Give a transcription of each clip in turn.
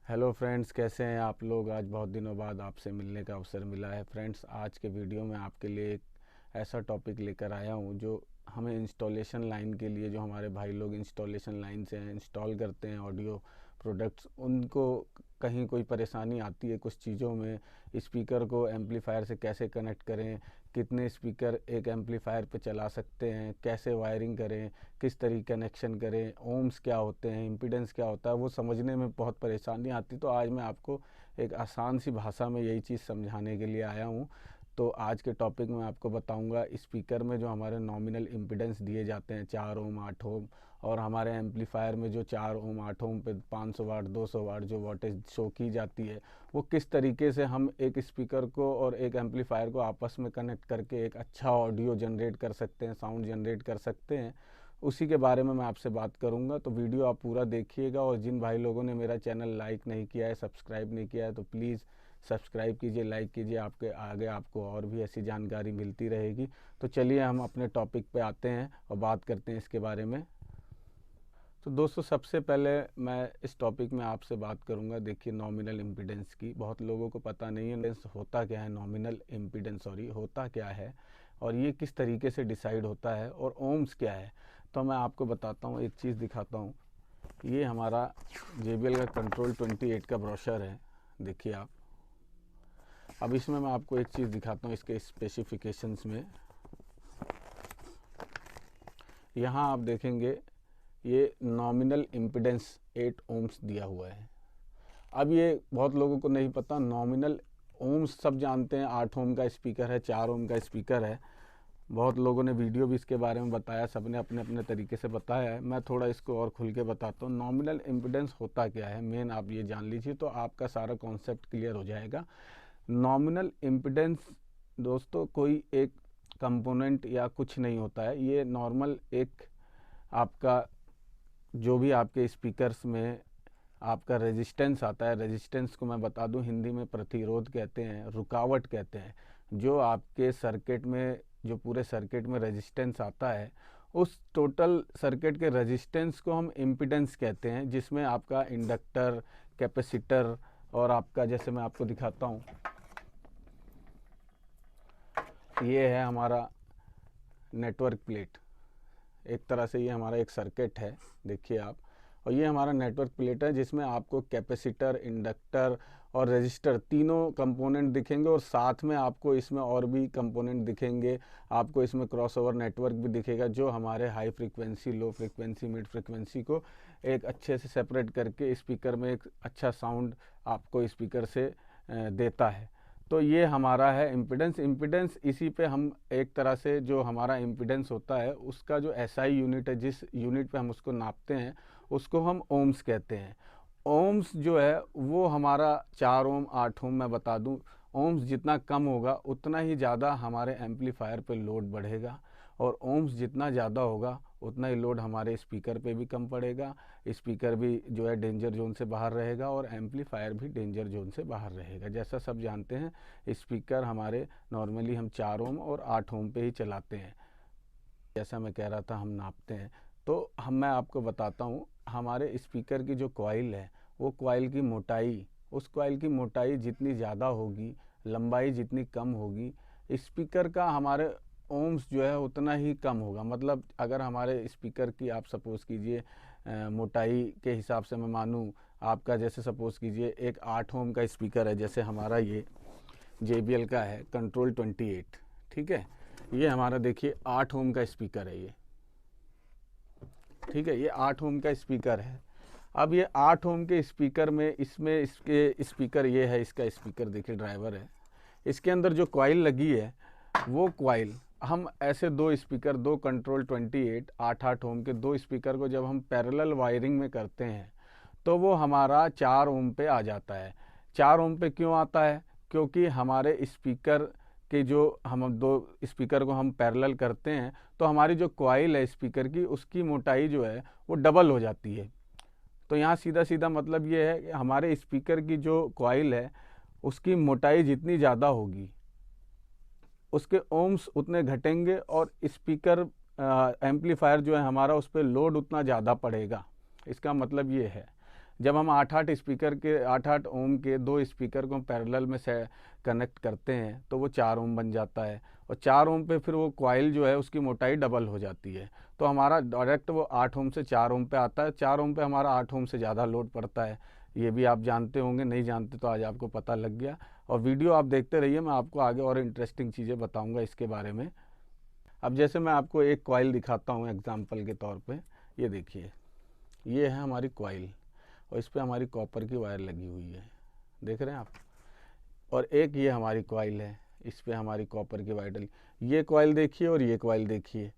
Hello friends, कैसे हैं आप लोग। आज बहुत दिनों बाद आपसे मिलने का अवसर मिला है। फ्रेंड्स, आज के वीडियो में आपके लिए एक ऐसा टॉपिक लेकर आया हूं जो हमें इंस्टॉलेशन लाइन के लिए, जो हमारे भाई लोग इंस्टॉलेशन लाइन से इंस्टॉल करते हैं ऑडियो प्रोडक्ट्स, उनको कहीं कोई परेशानी आती है कुछ चीज़ों में। स्पीकर को एम्पलीफायर से कैसे कनेक्ट करें, कितने स्पीकर एक एम्पलीफायर पे चला सकते हैं, कैसे वायरिंग करें, किस तरीके कनेक्शन करें, ओम्स क्या होते हैं, इम्पीडेंस क्या होता है, वो समझने में बहुत परेशानी आती। तो आज मैं आपको एक आसान सी भाषा में यही चीज़ समझाने के लिए आया हूँ। तो आज के टॉपिक में आपको बताऊंगा स्पीकर में जो हमारे नॉमिनल इम्पीडेंस दिए जाते हैं 4 ओम 8 ओम, और हमारे एम्पलीफायर में जो 4 ओम 8 ओम पे 500 वाट 200 वाट जो वोल्टेज शो की जाती है, वो किस तरीके से हम एक स्पीकर को और एक एम्पलीफायर को आपस में कनेक्ट करके एक अच्छा ऑडियो जनरेट कर सकते हैं, साउंड जनरेट कर सकते हैं, उसी के बारे में मैं आपसे बात करूंगा। तो वीडियो आप पूरा देखिएगा, और जिन भाई लोगों ने मेरा चैनल लाइक नहीं किया है, सब्सक्राइब नहीं किया है, तो प्लीज़ सब्सक्राइब कीजिए, लाइक कीजिए। आपके आगे आपको और भी ऐसी जानकारी मिलती रहेगी। तो चलिए हम अपने टॉपिक पे आते हैं और बात करते हैं इसके बारे में। तो दोस्तों, सबसे पहले मैं इस टॉपिक में आपसे बात करूंगा। देखिए, नॉमिनल इम्पीडेंस की बहुत लोगों को पता नहीं है होता क्या है, नॉमिनल इम्पीडेंस सॉरी होता क्या है, और ये किस तरीके से डिसाइड होता है, और ओम्स क्या है। तो मैं आपको बताता हूँ, एक चीज़ दिखाता हूँ। ये हमारा JBL का कंट्रोल 28 का ब्रोशर है, देखिए आप। अब इसमें मैं आपको एक चीज़ दिखाता हूँ, इसके स्पेसिफिकेशंस में। यहाँ आप देखेंगे ये नॉमिनल इम्पीडेंस 8 ओम्स दिया हुआ है। अब ये बहुत लोगों को नहीं पता, नॉमिनल ओम्स सब जानते हैं, 8 ओम का स्पीकर है, 4 ओम का स्पीकर है। बहुत लोगों ने वीडियो भी इसके बारे में बताया, सबने अपने अपने तरीके से बताया है। मैं थोड़ा इसको और खुल के बताता हूँ। नॉमिनल इम्पीडेंस होता क्या है, मेन आप ये जान लीजिए तो आपका सारा कॉन्सेप्ट क्लियर हो जाएगा। नॉमिनल इम्पीडेंस दोस्तों कोई एक कंपोनेंट या कुछ नहीं होता है। ये नॉर्मल एक आपका जो भी आपके स्पीकर्स में आपका रेजिस्टेंस आता है, रेजिस्टेंस को मैं बता दूं, हिंदी में प्रतिरोध कहते हैं, रुकावट कहते हैं। जो आपके सर्किट में, जो पूरे सर्किट में रेजिस्टेंस आता है, उस टोटल सर्किट के रेजिस्टेंस को हम इम्पीडेंस कहते हैं, जिसमें आपका इंडक्टर, कैपेसिटर, और आपका, जैसे मैं आपको दिखाता हूँ, ये है हमारा नेटवर्क प्लेट। एक तरह से ये हमारा एक सर्किट है, देखिए आप। और ये हमारा नेटवर्क प्लेट है, जिसमें आपको कैपेसिटर, इंडक्टर और रेजिस्टर तीनों कंपोनेंट दिखेंगे, और साथ में आपको इसमें और भी कंपोनेंट दिखेंगे। आपको इसमें क्रॉसओवर नेटवर्क भी दिखेगा, जो हमारे high frequency, low frequency, mid frequency को एक अच्छे से सेपरेट करके स्पीकर में एक अच्छा साउंड आपको स्पीकर से देता है। तो ये हमारा है इम्पीडेंस। इम्पीडेंस इसी पे हम एक तरह से, जो हमारा इम्पीडेंस होता है उसका जो SI यूनिट है, जिस यूनिट पे हम उसको नापते हैं, उसको हम ओम्स कहते हैं। ओम्स जो है वो हमारा 4 ओम 8 ओम, मैं बता दूं, ओम्स जितना कम होगा उतना ही ज़्यादा हमारे एम्पलीफायर पे लोड बढ़ेगा, और ओम्स जितना ज़्यादा होगा उतना ही लोड हमारे स्पीकर पे भी कम पड़ेगा। स्पीकर भी जो है डेंजर जोन से बाहर रहेगा, और एम्पलीफायर भी डेंजर जोन से बाहर रहेगा। जैसा सब जानते हैं, स्पीकर हमारे नॉर्मली हम 4 ओम और 8 ओम पे ही चलाते हैं। जैसा मैं कह रहा था, हम नापते हैं। तो मैं आपको बताता हूँ, हमारे स्पीकर की जो कॉइल है, वो कॉइल की मोटाई, उस कॉइल की मोटाई जितनी ज़्यादा होगी, लंबाई जितनी कम होगी, स्पीकर का हमारे ओम्स जो है उतना ही कम होगा। मतलब अगर हमारे स्पीकर की, आप सपोज़ कीजिए मोटाई के हिसाब से मैं मानूँ, आपका जैसे सपोज़ कीजिए एक 8 ओम का स्पीकर है, जैसे हमारा ये JBL का है कंट्रोल 28, ठीक है। ये हमारा देखिए 8 ओम का स्पीकर है ये, ठीक है। ये 8 ओम का स्पीकर है। अब ये 8 ओम के स्पीकर में, इसमें इसके स्पीकर, ये है इसका स्पीकर, देखिए ड्राइवर है। इसके अंदर जो कॉइल लगी है, वो कॉइल हम ऐसे दो स्पीकर, दो कंट्रोल 28 8 ओम के दो स्पीकर को जब हम पैरेलल वायरिंग में करते हैं, तो वो हमारा 4 ओम पे आ जाता है। 4 ओम पे क्यों आता है? क्योंकि हमारे स्पीकर के जो, हम दो स्पीकर को हम पैरेलल करते हैं, तो हमारी जो कॉइल है स्पीकर की, उसकी मोटाई जो है वो डबल हो जाती है। तो यहाँ सीधा सीधा मतलब ये है कि हमारे स्पीकर की जो कॉइल है, उसकी मोटाई जितनी ज़्यादा होगी, उसके ओम्स उतने घटेंगे, और स्पीकर एम्पलीफायर जो है हमारा, उस पर लोड उतना ज़्यादा पड़ेगा। इसका मतलब ये है। जब हम 8-8 ओम के 2 स्पीकर को हम पैरेलल में से कनेक्ट करते हैं तो वो 4 ओम बन जाता है, और 4 ओम पे फिर वो कॉइल जो है उसकी मोटाई डबल हो जाती है, तो हमारा डायरेक्ट वो 8 ओम से 4 ओम पे आता है। 4 ओम पे हमारा 8 ओम से ज़्यादा लोड पड़ता है। ये भी आप जानते होंगे, नहीं जानते तो आज आपको पता लग गया। और वीडियो आप देखते रहिए, मैं आपको आगे और इंटरेस्टिंग चीज़ें बताऊँगा इसके बारे में। अब जैसे मैं आपको एक कॉइल दिखाता हूँ एग्जाम्पल के तौर पे। ये देखिए, ये है हमारी कॉइल और इस पे हमारी कॉपर की वायर लगी हुई है, देख रहे हैं आप। और एक ये हमारी कॉइल है, इस पे हमारी कॉपर की वायर डली। ये कॉइल देखिए और ये कॉइल देखिए,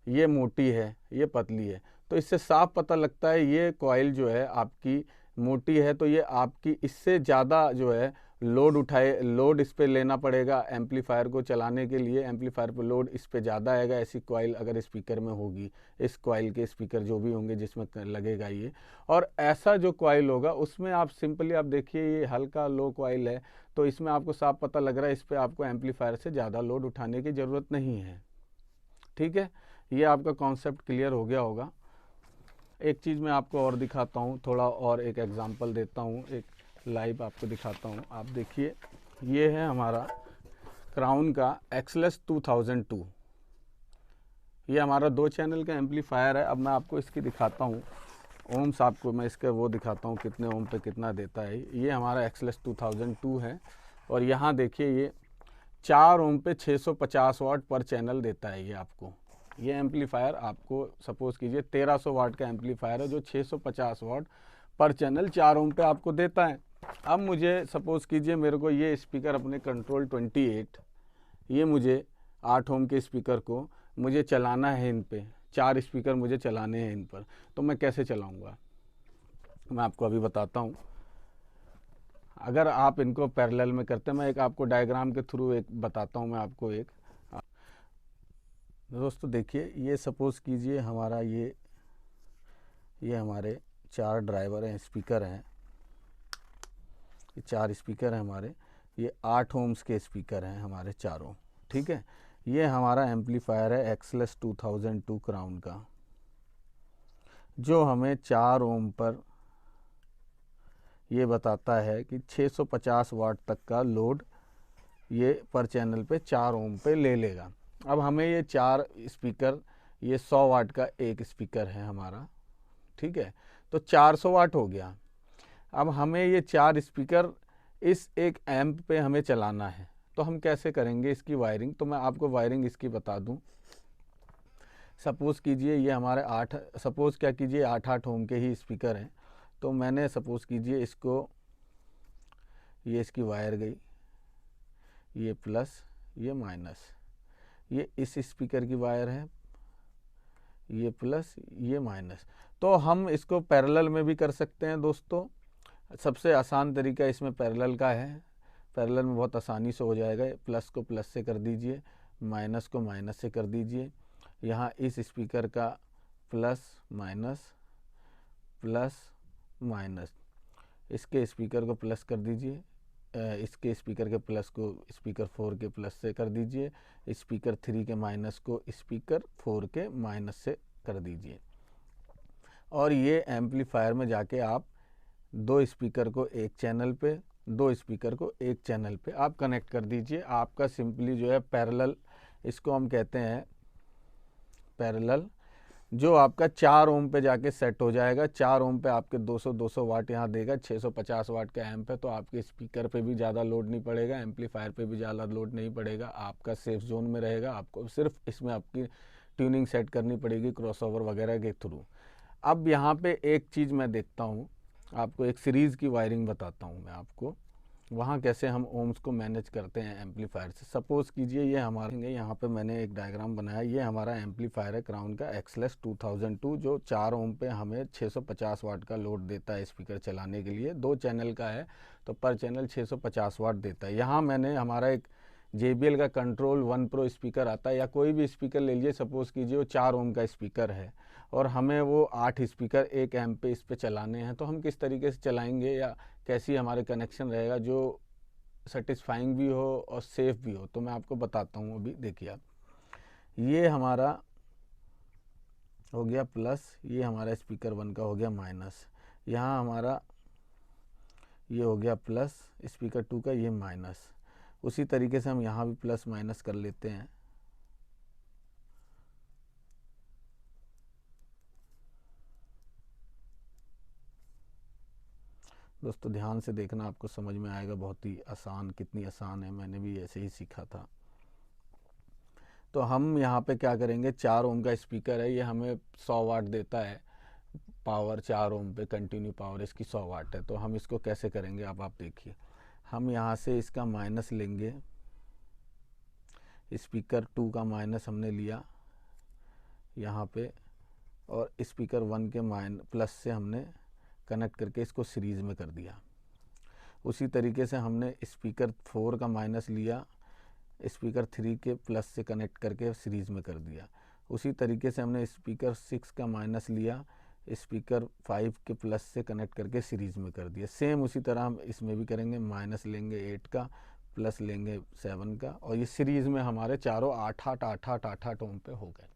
ये मोटी है, ये पतली है। तो इससे साफ पता लगता है ये कॉइल जो है आपकी मोटी है, तो ये आपकी इससे ज़्यादा जो है लोड इस पे लेना पड़ेगा एम्पलीफायर को चलाने के लिए। एम्पलीफायर पर लोड इस पे ज़्यादा आएगा, ऐसी कॉइल अगर स्पीकर में होगी। इस कॉइल के स्पीकर जो भी होंगे जिसमें लगेगा ये, और ऐसा जो कॉइल होगा उसमें आप सिंपली आप देखिए ये हल्का लो कॉइल है, तो इसमें आपको साफ पता लग रहा है इस पर आपको एम्पलीफायर से ज़्यादा लोड उठाने की ज़रूरत नहीं है। ठीक है, ये आपका कॉन्सेप्ट क्लियर हो गया होगा। एक चीज़ मैं आपको और दिखाता हूँ, थोड़ा और एक एग्जांपल देता हूँ, एक लाइव आपको दिखाता हूँ। आप देखिए, ये है हमारा क्राउन का एक्सलेस 2002। ये हमारा 2 चैनल का एम्पलीफायर है। अब मैं आपको इसकी दिखाता हूँ ओम्स, आपको मैं इसका वो दिखाता हूँ कितने ओम पे कितना देता है। ये हमारा एक्सलेस 2002 है, और यहाँ देखिए ये 4 ओम पे 650 वाट पर चैनल देता है। ये आपको ये एम्पलीफायर आपको सपोज़ कीजिए 1300 वाट का एम्पलीफायर है जो 650 वाट पर चैनल 4 ओम पे आपको देता है। अब मुझे सपोज़ कीजिए मेरे को ये स्पीकर अपने कंट्रोल 28, ये मुझे 8 ओम के स्पीकर को मुझे चलाना है, इन पे 4 स्पीकर मुझे चलाने हैं इन पर, तो मैं कैसे चलाऊँगा मैं आपको अभी बताता हूँ। अगर आप इनको पैरेलल में करते हैं, मैं एक आपको डायग्राम के थ्रू एक बताता हूँ मैं आपको एक। दोस्तों देखिए, ये सपोज़ कीजिए हमारा ये हमारे 4 ड्राइवर हैं, स्पीकर हैं, ये 4 स्पीकर हैं हमारे, ये 8 ओम्स के स्पीकर हैं हमारे चारों। ठीक है, ये हमारा एम्पलीफायर है एक्सलेस 2002 क्राउन का, जो हमें 4 ओम पर ये बताता है कि 650 वाट तक का लोड ये पर चैनल पे 4 ओम पे ले लेगा। अब हमें ये 4 स्पीकर, ये 100 वाट का एक स्पीकर है हमारा, ठीक है, तो 400 वाट हो गया। अब हमें ये 4 स्पीकर इस एक एम्प पे हमें चलाना है, तो हम कैसे करेंगे इसकी वायरिंग। तो मैं आपको वायरिंग इसकी बता दूं। सपोज़ कीजिए ये हमारे 8 ओम के ही स्पीकर हैं, तो मैंने सपोज़ कीजिए इसको, ये इसकी वायर गई, ये प्लस ये माइनस, ये इस स्पीकर की वायर है, ये प्लस ये माइनस। तो हम इसको पैरेलल में भी कर सकते हैं दोस्तों। सबसे आसान तरीका इसमें पैरेलल का है, पैरेलल में बहुत आसानी से हो जाएगा। प्लस को प्लस से कर दीजिए, माइनस को माइनस से कर दीजिए। यहाँ इस स्पीकर का प्लस माइनस प्लस माइनस, इसके स्पीकर को प्लस कर दीजिए, इसके स्पीकर के प्लस को स्पीकर 4 के प्लस से कर दीजिए, स्पीकर 3 के माइनस को स्पीकर 4 के माइनस से कर दीजिए। और ये एम्पलीफायर में जाके आप 2 स्पीकर को एक चैनल पे, 2 स्पीकर को एक चैनल पे आप कनेक्ट कर दीजिए। आपका सिंपली जो है पैरेलल, इसको हम कहते हैं पैरेलल, जो आपका 4 ओम पे जाके सेट हो जाएगा। 4 ओम पे आपके 200 वाट यहाँ देगा। 650 वाट का एम्प है, तो आपके स्पीकर पे भी ज़्यादा लोड नहीं पड़ेगा, एम्पलीफायर पे भी ज़्यादा लोड नहीं पड़ेगा, आपका सेफ जोन में रहेगा। आपको सिर्फ इसमें आपकी ट्यूनिंग सेट करनी पड़ेगी क्रॉसओवर वगैरह के थ्रू। अब यहाँ पे एक चीज़ मैं देखता हूँ, आपको एक सीरीज़ की वायरिंग बताता हूँ मैं आपको, वहाँ कैसे हम ओम्स को मैनेज करते हैं एम्पलीफायर से। सपोज़ कीजिए ये हमारे, यहाँ पे मैंने एक डायग्राम बनाया, ये हमारा एम्पलीफायर है क्राउन का एक्सलेस 2002, जो 4 ओम पे हमें 650 वाट का लोड देता है स्पीकर चलाने के लिए। 2 चैनल का है तो पर चैनल 650 वाट देता है। यहाँ मैंने हमारा एक JBL का कंट्रोल 1 प्रो स्पीकर आता है, या कोई भी स्पीकर ले लीजिए, सपोज़ कीजिए वो 4 ओम का स्पीकर है और हमें वो 8 स्पीकर एक एम्प पे इस पे चलाने हैं। तो हम किस तरीके से चलाएंगे या कैसी हमारे कनेक्शन रहेगा जो सेटिस्फाइंग भी हो और सेफ़ भी हो, तो मैं आपको बताता हूँ। अभी देखिए आप, ये हमारा हो गया प्लस, ये हमारा स्पीकर 1 का हो गया माइनस, यहाँ हमारा ये हो गया प्लस, स्पीकर 2 का ये माइनस। उसी तरीके से हम यहाँ भी प्लस माइनस कर लेते हैं। दोस्तों ध्यान से देखना, आपको समझ में आएगा, बहुत ही आसान, कितनी आसान है, मैंने भी ऐसे ही सीखा था। तो हम यहाँ पे क्या करेंगे, 4 ओम का स्पीकर है, ये हमें 100 वाट देता है पावर, 4 ओम पे कंटिन्यू पावर इसकी 100 वाट है। तो हम इसको कैसे करेंगे, अब आप देखिए, हम यहाँ से इसका माइनस लेंगे, स्पीकर 2 का माइनस हमने लिया यहाँ पे, और स्पीकर 1 के प्लस से हमने कनेक्ट करके इसको सीरीज़ में कर दिया। उसी तरीके से हमने स्पीकर 4 का माइनस लिया, स्पीकर 3 के प्लस से कनेक्ट करके सीरीज़ में कर दिया। उसी तरीके से हमने स्पीकर 6 का माइनस लिया, स्पीकर 5 के प्लस से कनेक्ट करके सीरीज़ में कर दिया। सेम उसी तरह हम इसमें भी करेंगे, माइनस लेंगे 8 का, प्लस लेंगे 7 का, और ये सीरीज़ में हमारे चारों 8 ओम पे हो गए।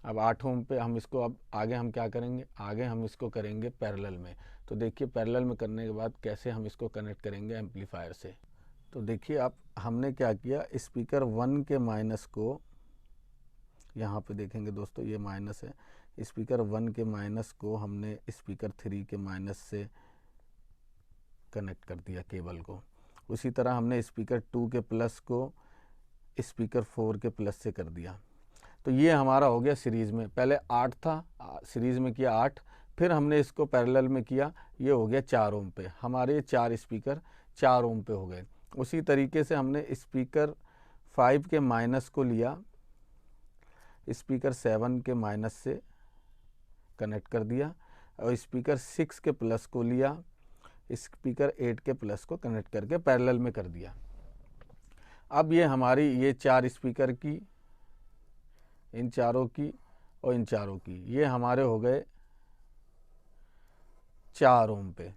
अब 8 ओम पे हम इसको, अब आगे हम क्या करेंगे, आगे हम इसको करेंगे पैरेलल में। तो देखिए पैरेलल में करने के बाद कैसे हम इसको कनेक्ट करेंगे एम्पलीफायर से। तो देखिए अब हमने क्या किया, स्पीकर 1 के माइनस को यहाँ पे देखेंगे दोस्तों, ये माइनस है, स्पीकर 1 के माइनस को हमने स्पीकर 3 के माइनस से कनेक्ट कर दिया केबल को। उसी तरह हमने स्पीकर 2 के प्लस को स्पीकर 4 के प्लस से कर दिया। तो ये हमारा हो गया सीरीज़ में, पहले 8 था, सीरीज़ में किया 8, फिर हमने इसको पैरेलल में किया, ये हो गया 4 ओम पे। हमारे 4 स्पीकर 4 ओम पे हो गए। उसी तरीके से हमने स्पीकर 5 के माइनस को लिया, स्पीकर 7 के माइनस से कनेक्ट कर दिया, और स्पीकर 6 के प्लस को लिया, स्पीकर 8 के प्लस को कनेक्ट करके पैरेलल में कर दिया। अब ये हमारी ये 4 स्पीकर की, इन चारों की और इन चारों की, ये हमारे हो गए 4 ओम पे।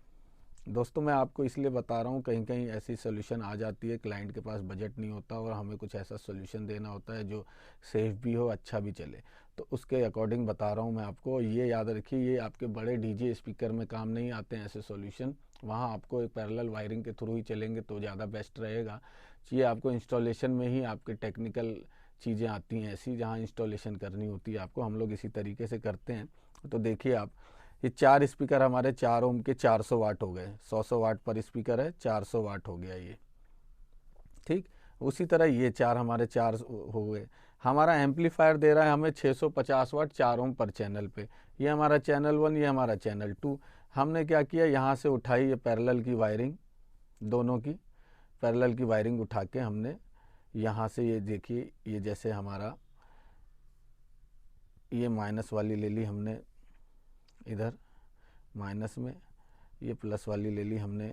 दोस्तों मैं आपको इसलिए बता रहा हूँ, कहीं कहीं ऐसी सोल्यूशन आ जाती है, क्लाइंट के पास बजट नहीं होता और हमें कुछ ऐसा सोल्यूशन देना होता है जो सेफ भी हो, अच्छा भी चले, तो उसके अकॉर्डिंग बता रहा हूँ मैं आपको। ये याद रखिए, ये आपके बड़े डीजे स्पीकर में काम नहीं आते हैं ऐसे सोल्यूशन, वहाँ आपको एक पैरेलल वायरिंग के थ्रू ही चलेंगे तो ज़्यादा बेस्ट रहेगा। ये आपको इंस्टॉलेशन में ही आपके टेक्निकल चीज़ें आती हैं ऐसी, जहाँ इंस्टॉलेशन करनी होती है आपको, हम लोग इसी तरीके से करते हैं। तो देखिए आप, ये 4 स्पीकर हमारे 4 ओम के 400 वाट हो गए, 100 वाट पर स्पीकर है, 400 वाट हो गया ये, ठीक। उसी तरह ये 4 हमारे 4 हो गए। हमारा एम्पलीफायर दे रहा है हमें 650 वाट 4 ओम पर चैनल पे, ये हमारा चैनल 1, ये हमारा चैनल 2। हमने क्या किया, यहाँ से उठाई ये पैरेलल की वायरिंग, दोनों की पैरेलल की वायरिंग उठा के हमने यहाँ से, ये देखिए, ये जैसे हमारा ये माइनस वाली ले ली हमने इधर माइनस में, ये प्लस वाली ले ली हमने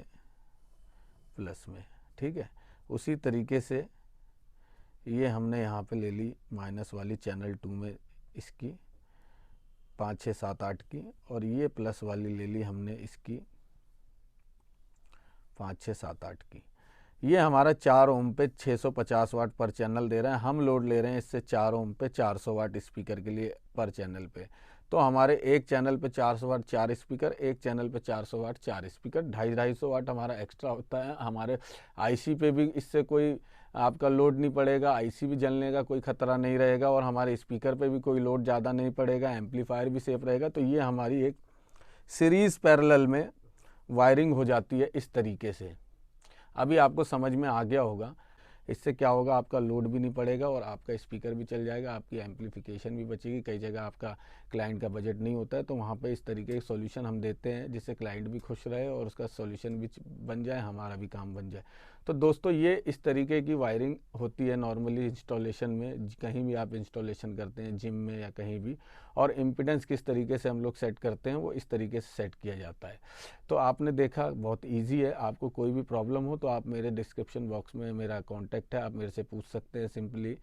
प्लस में, ठीक है। उसी तरीके से ये हमने यहाँ पे ले ली माइनस वाली चैनल 2 में इसकी 5, 6, 7, 8 की, और ये प्लस वाली ले ली हमने इसकी 5, 6, 7, 8 की। ये हमारा 4 ओम पे 650 वाट पर चैनल दे रहे हैं, हम लोड ले रहे हैं इससे 4 ओम पे 400 वाट स्पीकर के लिए पर चैनल पे। तो हमारे एक चैनल पे 400 वाट 4 स्पीकर, एक चैनल पे 400 वाट 4 स्पीकर, 250 वाट हमारा एक्स्ट्रा होता है। हमारे आईसी पे भी इससे कोई आपका लोड नहीं पड़ेगा, आईसी भी जलने का कोई ख़तरा नहीं रहेगा, और हमारे स्पीकर पे भी कोई लोड ज़्यादा नहीं पड़ेगा, एम्पलीफायर भी सेफ रहेगा। तो ये हमारी एक सीरीज़ पैरेलल में वायरिंग हो जाती है इस तरीके से। अभी आपको समझ में आ गया होगा, इससे क्या होगा, आपका लोड भी नहीं पड़ेगा और आपका स्पीकर भी चल जाएगा, आपकी एम्पलीफिकेशन भी बचेगी। कई जगह आपका क्लाइंट का बजट नहीं होता है, तो वहाँ पे इस तरीके के सॉल्यूशन हम देते हैं जिससे क्लाइंट भी खुश रहे और उसका सॉल्यूशन भी बन जाए, हमारा भी काम बन जाए। तो दोस्तों ये इस तरीके की वायरिंग होती है नॉर्मली इंस्टॉलेशन में, कहीं भी आप इंस्टॉलेशन करते हैं जिम में या कहीं भी, और इम्पीडेंस किस तरीके से हम लोग सेट करते हैं वो इस तरीके से सेट किया जाता है। तो आपने देखा, बहुत ईजी है। आपको कोई भी प्रॉब्लम हो तो आप मेरे डिस्क्रिप्शन बॉक्स में मेरा कॉन्टैक्ट है, आप मेरे से पूछ सकते हैं, सिंपली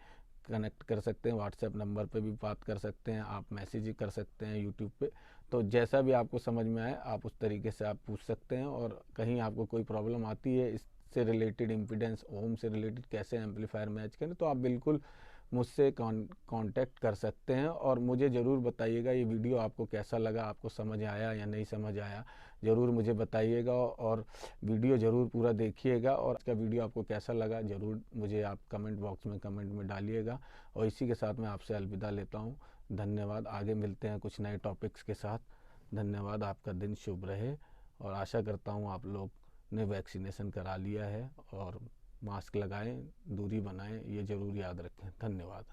कनेक्ट कर सकते हैं, व्हाट्सएप नंबर पे भी बात कर सकते हैं, आप मैसेज कर सकते हैं यूट्यूब पे। तो जैसा भी आपको समझ में आए आप उस तरीके से आप पूछ सकते हैं। और कहीं आपको कोई प्रॉब्लम आती है इससे रिलेटेड, इम्पीडेंस ओम से रिलेटेड कैसे एम्पलीफायर मैच करें, तो आप बिल्कुल मुझसे कांटेक्ट कर सकते हैं। और मुझे ज़रूर बताइएगा ये वीडियो आपको कैसा लगा, आपको समझ आया या नहीं समझ आया, ज़रूर मुझे बताइएगा। और वीडियो ज़रूर पूरा देखिएगा। और इसका वीडियो आपको कैसा लगा ज़रूर मुझे आप कमेंट बॉक्स में कमेंट में डालिएगा। और इसी के साथ मैं आपसे अलविदा लेता हूँ। धन्यवाद। आगे मिलते हैं कुछ नए टॉपिक्स के साथ। धन्यवाद। आपका दिन शुभ रहे। और आशा करता हूँ आप लोग ने वैक्सीनेशन करा लिया है। और मास्क लगाएं, दूरी बनाएं, ये ज़रूर याद रखें। धन्यवाद।